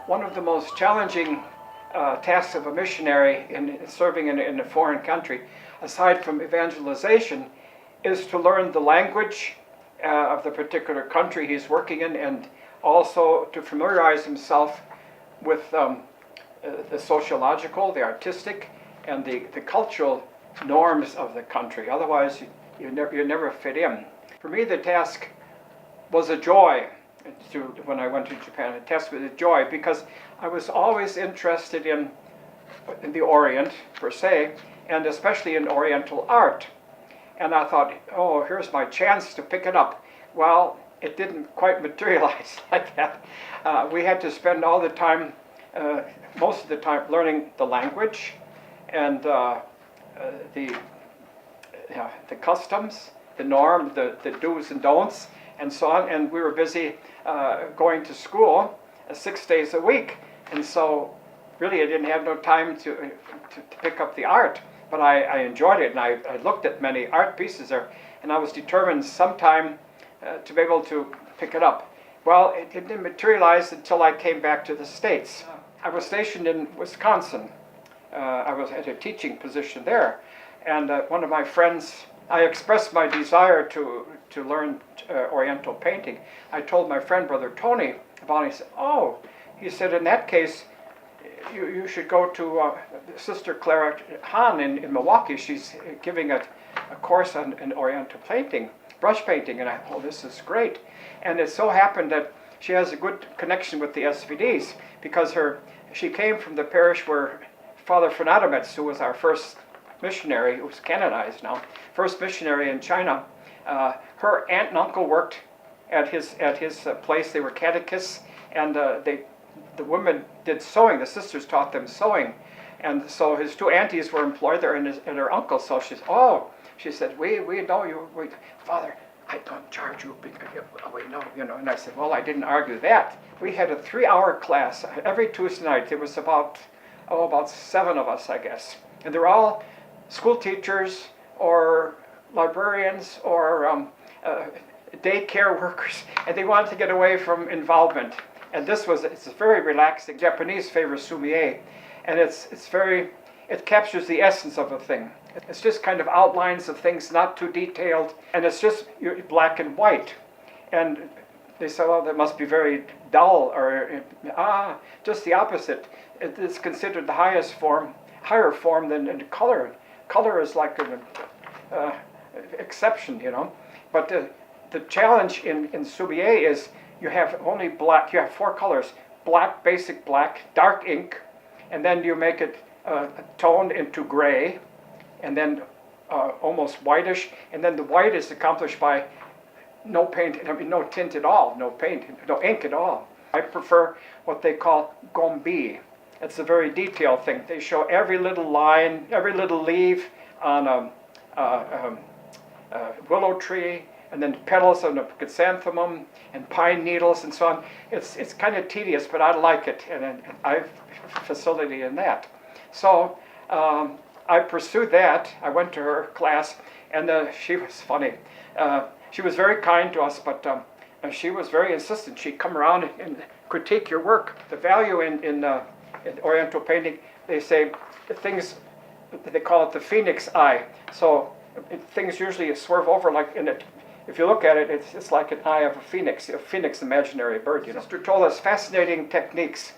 One of the most challenging tasks of a missionary in serving in a foreign country, aside from evangelization, is to learn the language of the particular country he's working in, and also to familiarize himself with the sociological, the artistic, and the cultural norms of the country. Otherwise, you never fit in. For me, the task was a joy. When I went to Japan, the task was a joy because I was always interested in the Orient per se, and especially in Oriental art. And I thought, oh, here's my chance to pick it up. Well, it didn't quite materialize like that. We had to spend all the time, most of the time, learning the language and the customs, the norm, the do's and don'ts, and so on. And we were busy going to school 6 days a week, and so really I didn't have no time to pick up the art. But I enjoyed it, and I looked at many art pieces there, and I was determined sometime to be able to pick it up. Well, it didn't materialize until I came back to the States. I was stationed in Wisconsin. I was at a teaching position there, and one of my friends, I expressed my desire to learn Oriental painting. I told my friend, Brother Tony, about it. He said, oh, he said, in that case, you should go to Sister Clara Hahn in Milwaukee. She's giving a course on Oriental painting, brush painting, and I thought, oh, this is great. And it so happened that she has a good connection with the SVDs because she came from the parish where Father Fernandez, who was our first missionary, who's canonized now, first missionary in China, her aunt and uncle worked at his place. They were catechists, and the women did sewing. The sisters taught them sewing, and so his two aunties were employed there, and her uncle. So she said, we know you, Father. I don't charge you because we know, And I said, well, I didn't argue that. We had a 3-hour class every Tuesday night. There was about 7 of us, I guess, and they're all school teachers or librarians or daycare workers, and they wanted to get away from involvement. And it's very relaxing. Japanese favor sumie, and it captures the essence of a thing. It's just kind of outlines of things, not too detailed, and it's just black and white. And they say, well, that must be very dull, or just the opposite. It's considered the higher form than color. Color is like an exception, But the challenge in sumie is you have only black. You have 4 colors: black, basic black, dark ink, and then you make it toned into gray, and then almost whitish, and then the white is accomplished by no paint, no tint at all, no paint, no ink at all. I prefer what they call gombi. It's a very detailed thing. They show every little line, every little leaf on a willow tree, and then petals on a chrysanthemum, and pine needles, and so on. It's kind of tedious, but I like it, and I have facility in that. So I pursued that. I went to her class, and she was funny. She was very kind to us, but she was very insistent. She'd come around and critique your work. The value in Oriental painting, they say they call it the phoenix eye. So things usually swerve over like in it. If you look at it, it's like an eye of a phoenix imaginary bird. Sister told us fascinating techniques,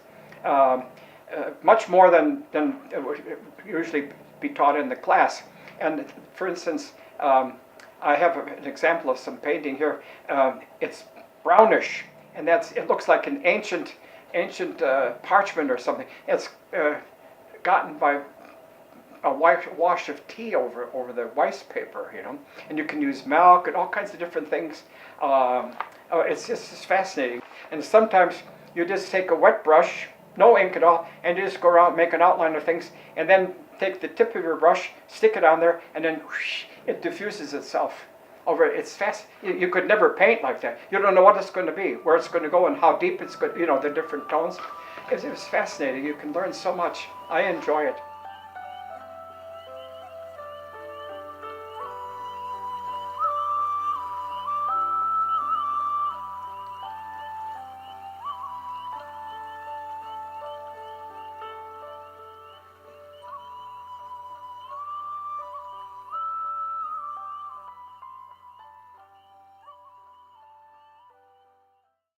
much more than would usually be taught in the class. And for instance, I have an example of some painting here. It's brownish, and it looks like an ancient parchment or something. It's gotten by a wash of tea over the rice paper, and you can use milk and all kinds of different things. It's just fascinating. And sometimes you just take a wet brush, no ink at all, and you just go around, make an outline of things, and then take the tip of your brush, stick it on there, and then whoosh, it diffuses itself over it. It's fast. You could never paint like that. You don't know what it's going to be, where it's going to go, and how deep it's going. The different tones. It was fascinating. You can learn so much. I enjoy it.